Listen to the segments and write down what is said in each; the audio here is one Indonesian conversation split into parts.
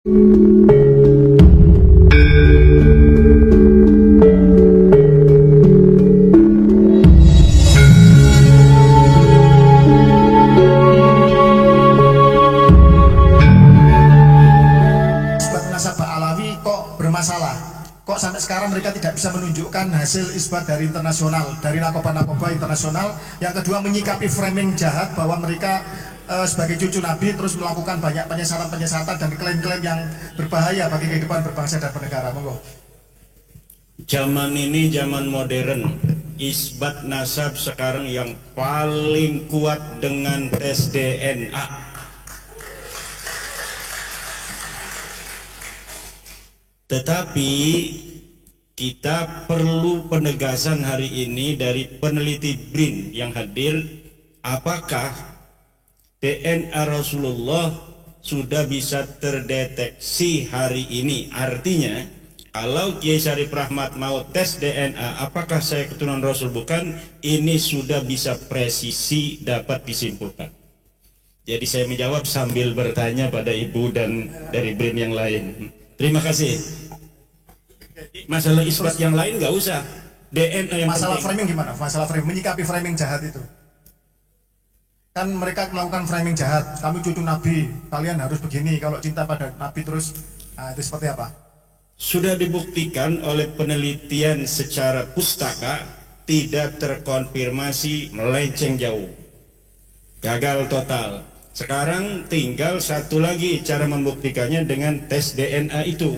Kok sampai sekarang mereka tidak bisa menunjukkan hasil isbat dari internasional, dari narkoba internasional. Yang kedua, menyikapi framing jahat bahwa mereka sebagai cucu Nabi terus melakukan banyak penyesatan dan klaim-klaim yang berbahaya bagi kehidupan berbangsa dan bernegara. Monggo. Zaman ini zaman modern, isbat nasab sekarang yang paling kuat dengan tes DNA. Tetapi kita perlu penegasan hari ini dari peneliti BRIN yang hadir, apakah DNA Rasulullah sudah bisa terdeteksi hari ini. Artinya kalau Kiai Syarif Rahmat mau tes DNA apakah saya keturunan Rasul bukan, ini sudah bisa presisi dapat disimpulkan. Jadi saya menjawab sambil bertanya pada ibu dan dari BRIN yang lain. Terima kasih. Masalah isbat yang lain nggak usah. DNA yang masalah penting. Framing gimana? Masalah framing, menyikapi framing jahat itu. Kan mereka melakukan framing jahat. Kami cucu Nabi, kalian harus begini. Kalau cinta pada Nabi terus, nah, itu seperti apa? Sudah dibuktikan oleh penelitian secara pustaka, tidak terkonfirmasi, melenceng jauh, gagal total. Sekarang tinggal satu lagi cara membuktikannya dengan tes DNA itu.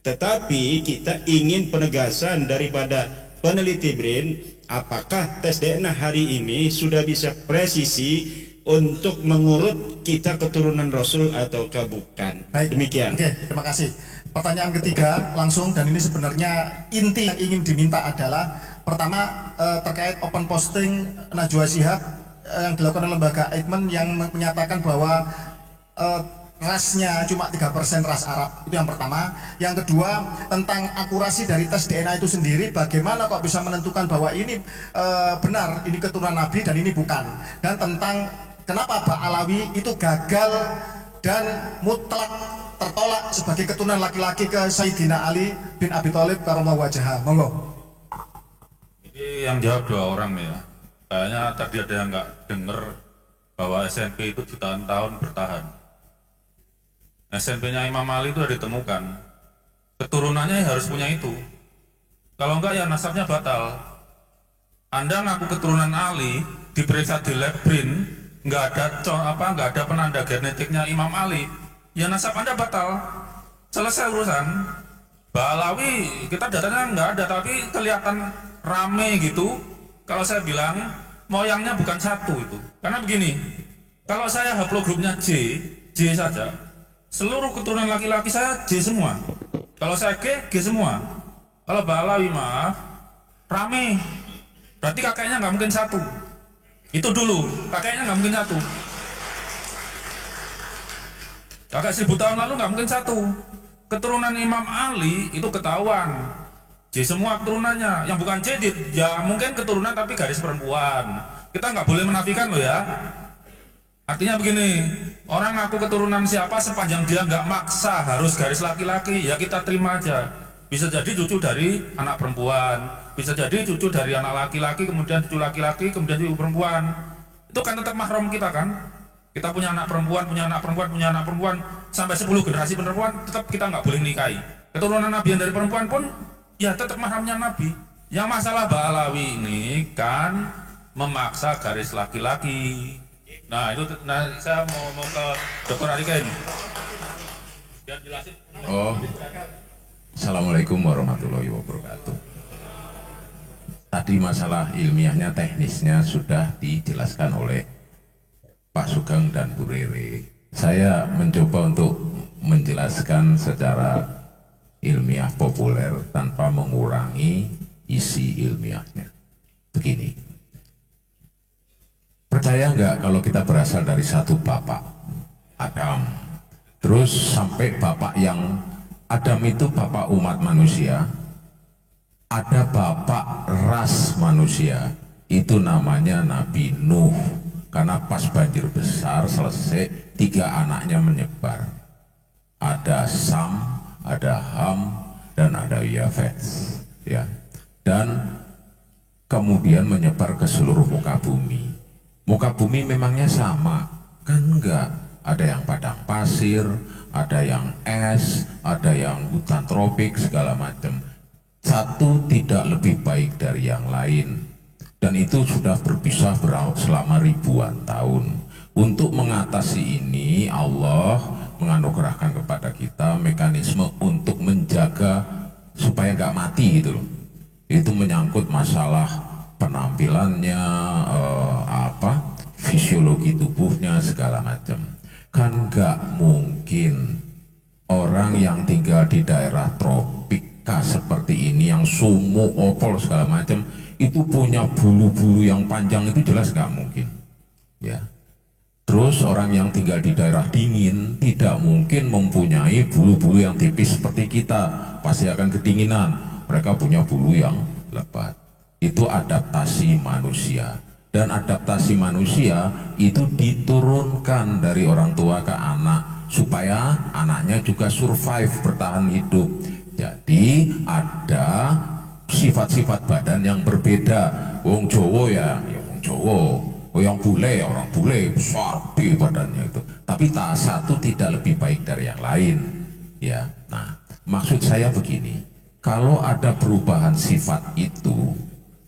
Tetapi kita ingin penegasan daripada peneliti BRIN, apakah tes DNA hari ini sudah bisa presisi untuk mengurut kita keturunan Rasul ataukah bukan. Baik. Demikian. Oke, terima kasih. Pertanyaan ketiga langsung, dan ini sebenarnya inti yang ingin diminta adalah pertama terkait open posting Najwa Shihab yang dilakukan oleh lembaga Eijkman yang menyatakan bahwa rasnya cuma 3% ras Arab. Itu yang pertama. Yang kedua, tentang akurasi dari tes DNA itu sendiri, bagaimana kok bisa menentukan bahwa ini benar, ini keturunan Nabi dan ini bukan. Dan tentang kenapa Pak Alawi itu gagal dan mutlak tertolak sebagai keturunan laki-laki ke Sayyidina Ali bin Abi Thalib karramallahu wajhahu. Monggo. Ini yang jawab dua orang nih ya. Kayaknya tadi ada yang nggak dengar bahwa SNP itu jutaan tahun bertahan. SNP-nya Imam Ali itu sudah ditemukan. Keturunannya harus punya itu. Kalau enggak ya nasabnya batal. Anda ngaku keturunan Ali, diperiksa di lab BRIN, nggak ada penanda genetiknya Imam Ali, ya nasab Anda batal. Selesai urusan. Mbak Alawi, kita datanya nggak ada, tapi kelihatan rame gitu. Kalau saya bilang moyangnya bukan satu itu, karena begini, kalau saya haplogrupnya J saja, seluruh keturunan laki-laki saya J semua. Kalau saya G semua. Kalau Mbak Alawi maaf, rame, berarti kakeknya nggak mungkin satu. Itu dulu, kakeknya nggak mungkin satu. Kakek 1000 tahun lalu nggak mungkin satu. Keturunan Imam Ali itu ketahuan. J semua keturunannya, yang bukan J ya mungkin keturunan tapi garis perempuan. Kita nggak boleh menafikan loh ya. Artinya begini, orang ngaku keturunan siapa sepanjang dia nggak maksa harus garis laki-laki, ya kita terima aja. Bisa jadi cucu dari anak perempuan, bisa jadi cucu dari anak laki-laki, kemudian cucu laki-laki, kemudian cucu perempuan. Itu kan tetap mahram kita kan. Kita punya anak perempuan, punya anak perempuan, punya anak perempuan, sampai 10 generasi perempuan, tetap kita nggak boleh nikahi. Keturunan Nabi yang dari perempuan pun ya tetap mahramnya Nabi. Yang masalah Mbak Alawi ini kan memaksa garis laki-laki. Nah itu, saya mau ke Dr. Ariken. Biar jelasin. Oh, Assalamualaikum warahmatullahi wabarakatuh. Tadi masalah ilmiahnya, teknisnya sudah dijelaskan oleh Pak Sugeng dan Bu Rere. Saya mencoba untuk menjelaskan secara ilmiah populer tanpa mengurangi isi ilmiahnya. Begini, percaya nggak kalau kita berasal dari satu bapak, Adam, terus sampai bapak yang Adam itu bapak umat manusia, ada bapak ras manusia, itu namanya Nabi Nuh, karena pas banjir besar selesai 3 anaknya menyebar. Ada ada Sam, ada Ham, dan ada Yafet, ya. Dan kemudian menyebar ke seluruh muka bumi. Muka bumi memangnya sama? Kan enggak. Ada yang padang pasir, ada yang es, ada yang hutan tropik, segala macam. Satu tidak lebih baik dari yang lain. Dan itu sudah berpisah selama ribuan tahun. Untuk mengatasi ini, Allah menganugerahkan kepada kita mekanisme untuk menjaga supaya nggak mati gitu loh. Itu menyangkut masalah penampilannya, fisiologi tubuhnya, segala macam. Kan nggak mungkin orang yang tinggal di daerah tropika seperti ini, yang sumuk, opol, segala macam, itu punya bulu-bulu yang panjang, itu jelas nggak mungkin, ya. Terus orang yang tinggal di daerah dingin tidak mungkin mempunyai bulu-bulu yang tipis seperti kita, pasti akan kedinginan. Mereka punya bulu yang lebat. Itu adaptasi manusia. Dan adaptasi manusia itu diturunkan dari orang tua ke anak supaya anaknya juga survive, bertahan hidup. Jadi ada sifat-sifat badan yang berbeda. Wong Jowo ya wong Jowo. Yang bule ya orang bule, besar di badannya itu. Tapi tak satu tidak lebih baik dari yang lain. Ya, nah maksud saya begini. Kalau ada perubahan sifat itu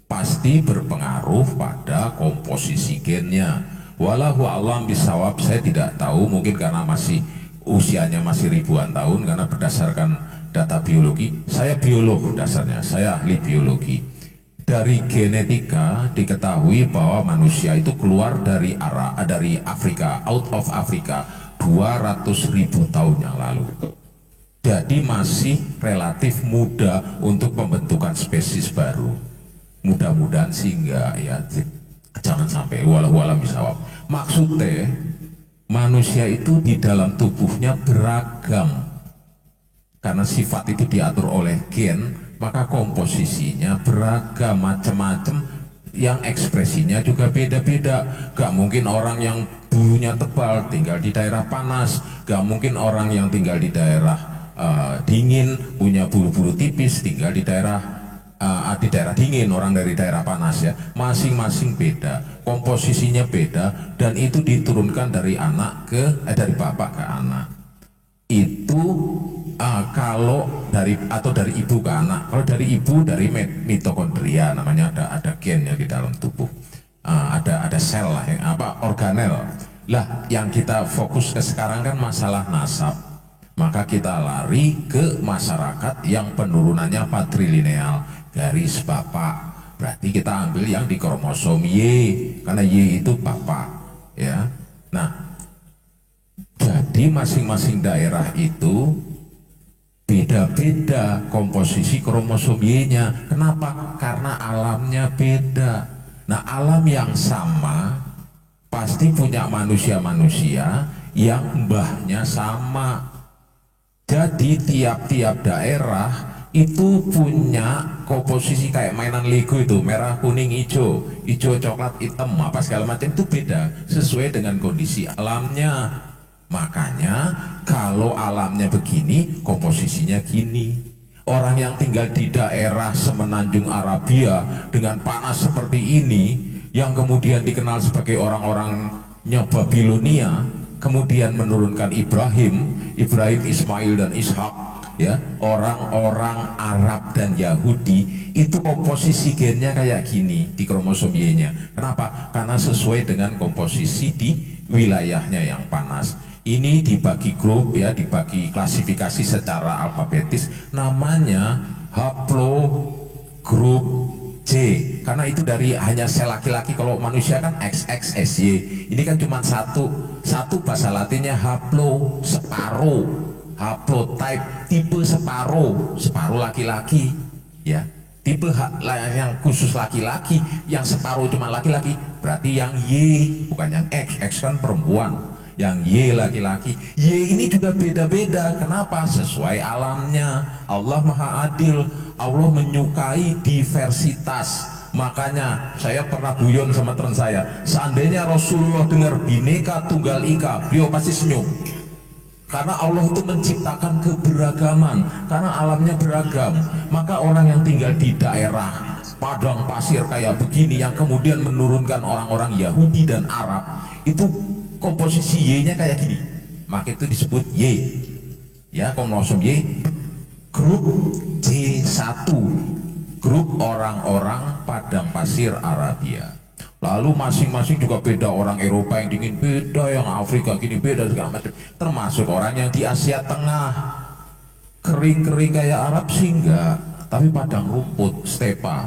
pasti berpengaruh pada komposisi gennya. Wallahu a'lam bisawab, saya tidak tahu, mungkin karena masih usianya masih ribuan tahun, karena berdasarkan data biologi, saya biolog dasarnya, saya ahli biologi. Dari genetika diketahui bahwa manusia itu keluar dari Afrika, out of Afrika 200.000 tahun yang lalu. Jadi masih relatif muda untuk pembentukan spesies baru. Mudah-mudahan sih enggak, ya, jangan sampai walau bisawab. Maksudnya manusia itu di dalam tubuhnya beragam, karena sifat itu diatur oleh gen, maka komposisinya beragam, macam-macam, yang ekspresinya juga beda-beda. Gak mungkin orang yang bulunya tebal tinggal di daerah panas, gak mungkin orang yang tinggal di daerah dingin punya bulu-bulu tipis tinggal di daerah dingin, orang dari daerah panas, ya. Masing-masing beda, komposisinya beda, dan itu diturunkan dari dari bapak ke anak. Itu kalau dari ibu ke anak. Kalau dari ibu dari mitokondria, namanya ada gen ya di dalam tubuh. Ada sel lah, organel. Lah yang kita fokus ke sekarang kan masalah nasab. Maka kita lari ke masyarakat yang penurunannya patrilineal, garis bapak. Berarti kita ambil yang di kromosom Y, karena Y itu bapak, ya. Nah, jadi masing-masing daerah itu beda-beda komposisi kromosom Y-nya. Kenapa? Karena alamnya beda. Nah, alam yang sama pasti punya manusia-manusia yang mbahnya sama. Jadi tiap-tiap daerah itu punya komposisi kayak mainan Lego itu, merah, kuning, hijau, coklat, hitam, apa segala macam, itu beda sesuai dengan kondisi alamnya. Makanya kalau alamnya begini, komposisinya gini. Orang yang tinggal di daerah semenanjung Arabia dengan panas seperti ini, yang kemudian dikenal sebagai orang-orangnya Babilonia, kemudian menurunkan Ibrahim, Ismail dan Ishak, ya, orang-orang Arab dan Yahudi, itu komposisi gennya kayak gini di kromosom Y-nya. Kenapa? Karena sesuai dengan komposisi di wilayahnya yang panas. Ini dibagi grup, ya, dibagi klasifikasi secara alfabetis, namanya haplogrup C, karena itu dari hanya sel laki-laki. Kalau manusia kan XXSY, ini kan cuma satu bahasa latinnya haplo, separuh, haplotype, tipe separuh laki-laki, ya. Tipe yang khusus laki-laki, yang separuh cuma laki-laki, berarti yang Y, bukan yang X kan perempuan, yang Y laki-laki. Y ini juga beda-beda. Kenapa? Sesuai alamnya. Allah Maha Adil, Allah menyukai diversitas. Makanya saya pernah guyon sama teman saya, seandainya Rasulullah dengar Bhinneka Tunggal Ika, beliau pasti senyum. Karena Allah itu menciptakan keberagaman, karena alamnya beragam. Maka orang yang tinggal di daerah padang pasir kayak begini, yang kemudian menurunkan orang-orang Yahudi dan Arab, itu komposisi Y-nya kayak gini, maka itu disebut Y, ya, kromosom Y, grup C1, grup orang-orang padang pasir Arabia. Lalu masing-masing juga beda, orang Eropa yang dingin beda, yang Afrika gini beda, segala macam. Termasuk orang yang di Asia Tengah, kering-kering kayak Arab sih enggak, tapi padang rumput, stepa,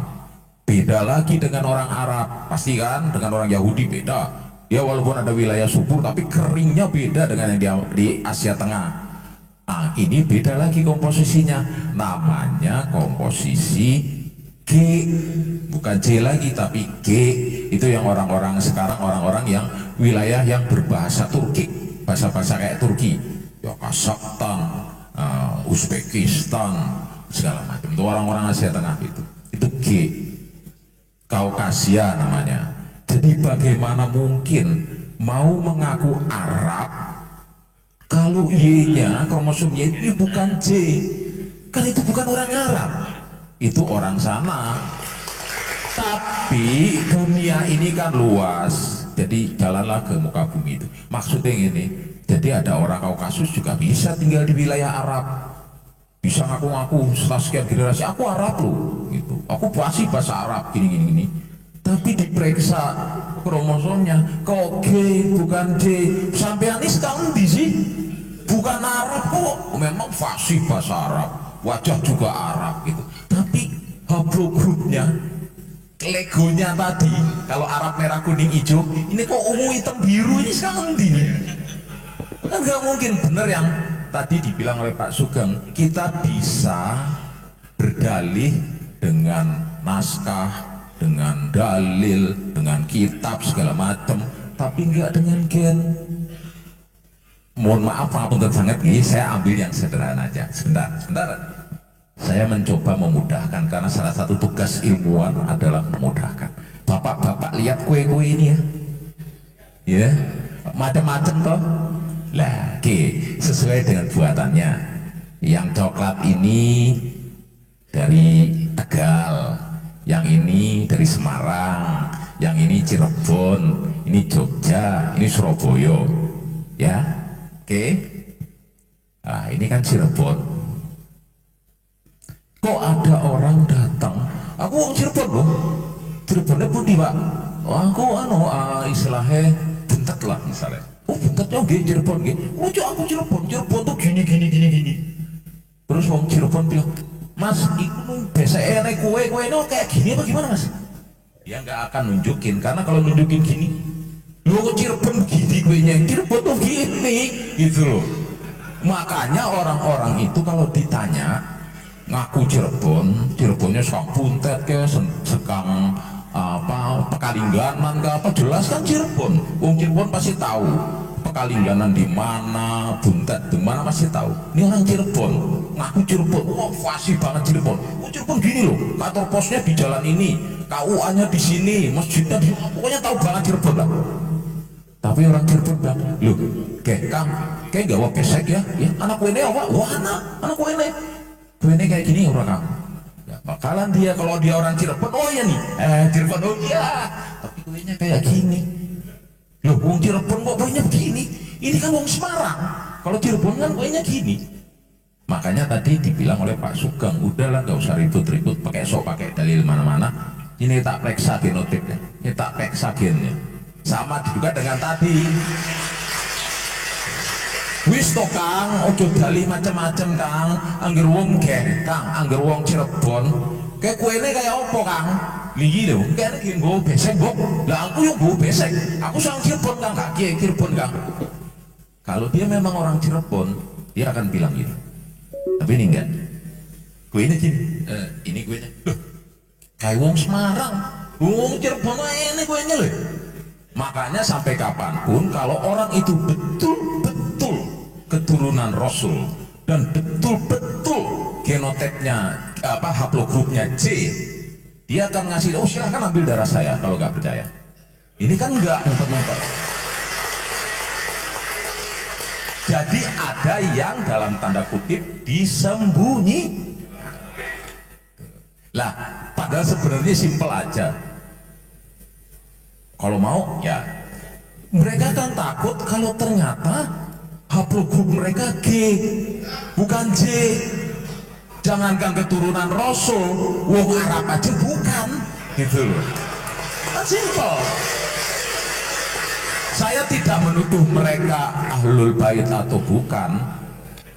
beda lagi dengan orang Arab, pasti kan, dengan orang Yahudi beda. Ya walaupun ada wilayah subur, tapi keringnya beda dengan yang di Asia Tengah. Nah ini beda lagi komposisinya, namanya komposisi G, bukan C lagi tapi G. Itu yang orang-orang sekarang, orang-orang yang wilayah yang berbahasa Turki, bahasa-bahasa kayak Turki, ya Kazakhstan, Uzbekistan, segala macam. Itu orang-orang Asia Tengah itu G, Kaukasia namanya. Jadi bagaimana mungkin mau mengaku Arab kalau Y-nya, kromosom Y ini bukan J? Kan itu bukan orang Arab, itu orang sana. Tapi dunia ini kan luas, jadi jalanlah ke muka bumi itu. Maksudnya ini, jadi ada orang Kaukasus juga bisa tinggal di wilayah Arab, bisa ngaku-ngaku setelah sekian generasi aku Arab loh, gitu. Aku pasti bahasa Arab gini. Tapi diperiksa kromosomnya, kok G bukan J. Sampean ini sekarang di sih bukan Arab kok, memang fasih bahasa Arab, wajah juga Arab gitu. Tapi haplogrupnya, legonya tadi, kalau Arab merah kuning hijau, ini kok ungu hitam biru, ini sekarang di kan nggak mungkin. Bener yang tadi dibilang oleh Pak Sugeng, kita bisa berdalih dengan naskah, dengan dalil, dengan kitab segala macam, tapi nggak dengan gen. Mohon maaf Pak sangat ini, saya ambil yang sederhana aja. Sebentar. Saya mencoba memudahkan, karena salah satu tugas ilmuwan adalah memudahkan. Bapak-bapak lihat kue-kue ini ya, macam-macam toh. Lah, sesuai dengan buatannya. Yang coklat ini dari Tegal, yang ini dari Semarang, yang ini Cirebon, ini Jogja, ini Surabaya, ya. Nah, ini kan Cirebon. Kok ada orang datang, aku orang Cirebon loh, Cirebonnya pundi Pak? Aku istilahnya bentet lah misalnya. Oh bentetnya gini Cirebon gini, lucu aku Cirebon tuh gini. Terus orang Cirebon bilang, Mas itu biasa enak kue ini kayak gini apa gimana Mas? Dia nggak akan nunjukin, karena kalau nunjukin gini, lu kok Cirebon begini kuenya, Cirebon tuh gini gitu loh. Makanya orang-orang itu kalau ditanya ngaku Cirebonnya sekang buntet ke sekang Pekalingganan ke apa, jelas kan Cirebon. Wong Cirebon pasti tahu Pekalingganan di mana, buntet di mana pasti tahu. Ini orang Cirebon ngaku Cirebon, wah fasih banget Cirebon. Oh Cirebon gini loh, kantor posnya di jalan ini, KUA-nya di sini, masjidnya di, pokoknya tahu banget Cirebon lah. Tapi orang Cirebon bilang, loh, Kang, gak mau besek ya, anak ini apa? Wah anak ini. Ini kayak gini orang kamu ya, bakalan dia kalau dia orang Cirebon, oh ya nih Cirebon, oh iya, tapi kuenya kayak gini loh. Wong Cirebon kok kuenya begini, ini kan wong Semarang, kalau Cirebon kan kuenya gini. Makanya tadi dibilang oleh Pak Sugeng, udahlah gak usah ribut-ribut pakai pakai dalil mana-mana. Ini tak periksa genotipnya, ini tak periksa gennya. Sama juga dengan tadi, wis to Kang, ojo dali macem-macem Kang. Angger wong Kang, angger wong Cirebon, kayak kuene kayak opo Kang? Ligi lho, kayak iki nggo besek kok. Lah aku yo nggo besek. Aku sang Cirebon Kang, gak kiye Cirebon Kang. Kalau dia memang orang Cirebon, dia akan bilang gitu. Tapi ini enggak. Kuene gini, ini kuene. Loh, kayak wong Semarang, wong Cirebon ini kuene lho. Makanya sampai kapanpun kalau orang itu betul-betul keturunan Rasul dan betul-betul genotipnya haplogrupnya C, dia akan ngasih, oh silahkan ambil darah saya kalau nggak percaya. Ini kan nggak ngumpet-ngumpet. Jadi ada yang dalam tanda kutip disembunyi. Lah, padahal sebenarnya simpel aja. Kalau mau ya, mereka kan takut kalau ternyata haplogrup mereka G bukan J. Jangankan keturunan Rasul, wong Arab aja bukan, gitu loh. Kan simpel. Saya tidak menuduh mereka ahlul bait atau bukan,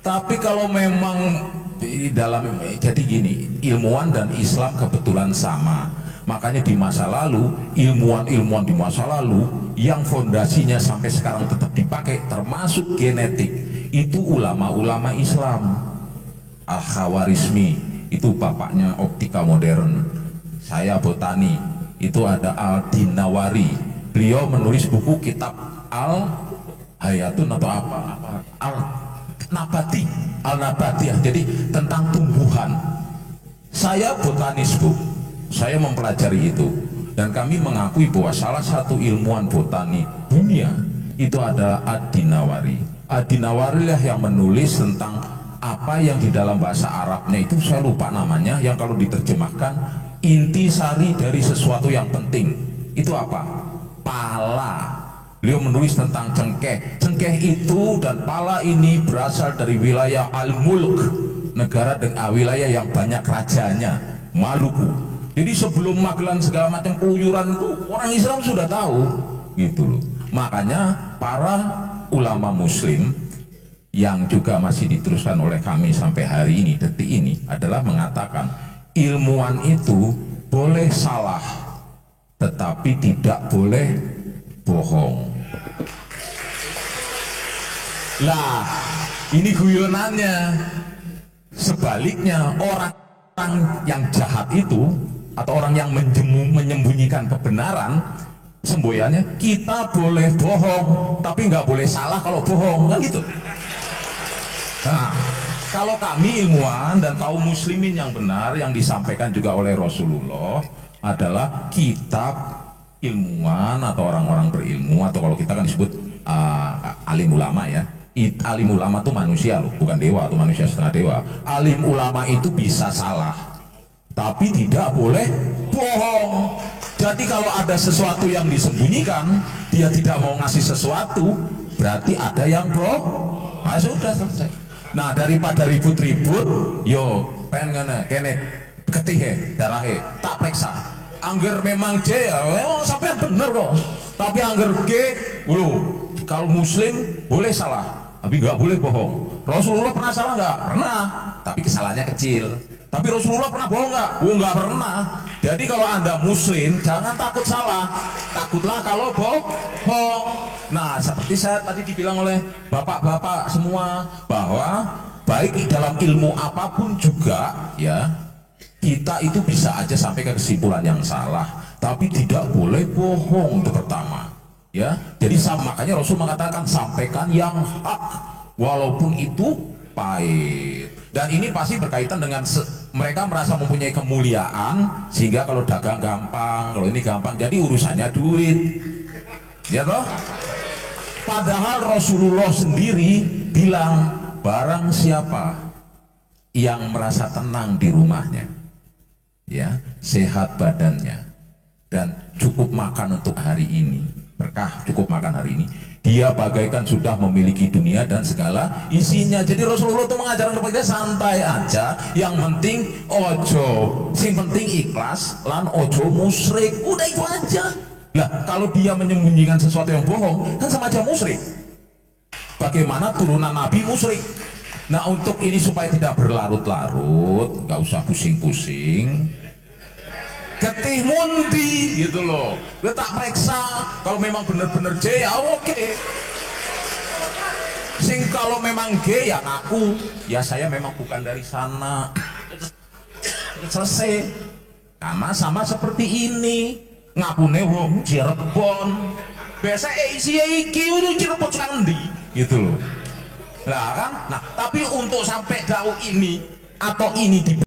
tapi kalau memang di dalam, jadi gini, ilmuwan dan Islam kebetulan sama. Makanya di masa lalu, ilmuwan-ilmuwan di masa lalu yang fondasinya sampai sekarang tetap dipakai, termasuk genetik, itu ulama-ulama Islam. Al-Khawarizmi, itu bapaknya optika modern. Saya botani, itu ada Al-Dinawari. Beliau menulis buku kitab Al-Hayatun atau apa? Al-Nabati, Al-Nabatiyah, jadi tentang tumbuhan. Saya botanis, Bu. Saya mempelajari itu, dan kami mengakui bahwa salah satu ilmuwan botani dunia itu adalah Ad-Dinawari. Ad-Dinawari lah yang menulis tentang apa yang di dalam bahasa Arabnya itu saya lupa namanya, yang kalau diterjemahkan intisari dari sesuatu yang penting. Itu apa? Pala. Beliau menulis tentang cengkeh. Cengkeh itu dan pala ini berasal dari wilayah Al-Mulk, negara dengan wilayah yang banyak rajanya, Maluku. Jadi sebelum Magelang segala macam keluyuran itu orang Islam sudah tahu, gitu loh. Makanya para ulama Muslim yang juga masih diteruskan oleh kami sampai hari ini, detik ini, adalah mengatakan ilmuwan itu boleh salah, tetapi tidak boleh bohong. Lah, ini guyonannya. Sebaliknya, orang yang jahat itu atau orang yang menyembunyikan kebenaran, semboyannya kita boleh bohong, tapi nggak boleh salah kalau bohong, kan gitu. Nah, kalau kami ilmuwan dan kaum muslimin yang benar yang disampaikan juga oleh Rasulullah adalah kitab ilmuwan atau orang-orang berilmu, atau kalau kita kan disebut alim ulama ya. Alim ulama itu manusia loh, bukan dewa atau manusia setengah dewa. Alim ulama itu bisa salah, tapi tidak boleh bohong. Jadi kalau ada sesuatu yang disembunyikan, dia tidak mau ngasih sesuatu, berarti ada yang bohong. Nah, sudah selesai. Nah, daripada ribut-ribut, yo pengen kene ketihe darahe tak periksa. Angger memang J, sampai bener kok. Tapi angger G, kalau Muslim boleh salah, tapi nggak boleh bohong. Rasulullah pernah salah nggak? Pernah, tapi kesalahannya kecil. Tapi Rasulullah pernah bohong nggak? Nggak pernah. Jadi kalau Anda Muslim, jangan takut salah, takutlah kalau bohong. Nah, seperti saya tadi dibilang oleh bapak-bapak semua, bahwa baik dalam ilmu apapun juga ya, kita itu bisa aja sampai ke kesimpulan yang salah, tapi tidak boleh bohong, itu pertama ya. Jadi makanya Rasul mengatakan sampaikan yang hak walaupun itu pahit. Dan ini pasti berkaitan dengan mereka merasa mempunyai kemuliaan, sehingga kalau dagang gampang, kalau ini gampang, jadi urusannya duit ya toh. Padahal Rasulullah sendiri bilang, barang siapa yang merasa tenang di rumahnya ya, sehat badannya dan cukup makan untuk hari ini, berkah cukup makan hari ini, dia bagaikan sudah memiliki dunia dan segala isinya. Jadi Rasulullah itu mengajarkan kepada kita santai aja, yang penting ojo, sing penting ikhlas lan ojo musyrik, udah itu aja. Lah kalau dia menyembunyikan sesuatu yang bohong, kan sama aja musyrik. Bagaimana turunan Nabi musyrik? Nah, untuk ini supaya tidak berlarut-larut, nggak usah pusing-pusing, getih mundi gitu loh, letak periksa. Kalau memang benar-benar J ya oke. Sing kalau memang G ya ngaku, ya saya memang bukan dari sana, selesai. Karena sama seperti ini, ngakune wong Cirebon, biasa isi iki udah Cirebon sandi gitu loh. Nah kan, nah tapi untuk sampai jauh ini atau ini di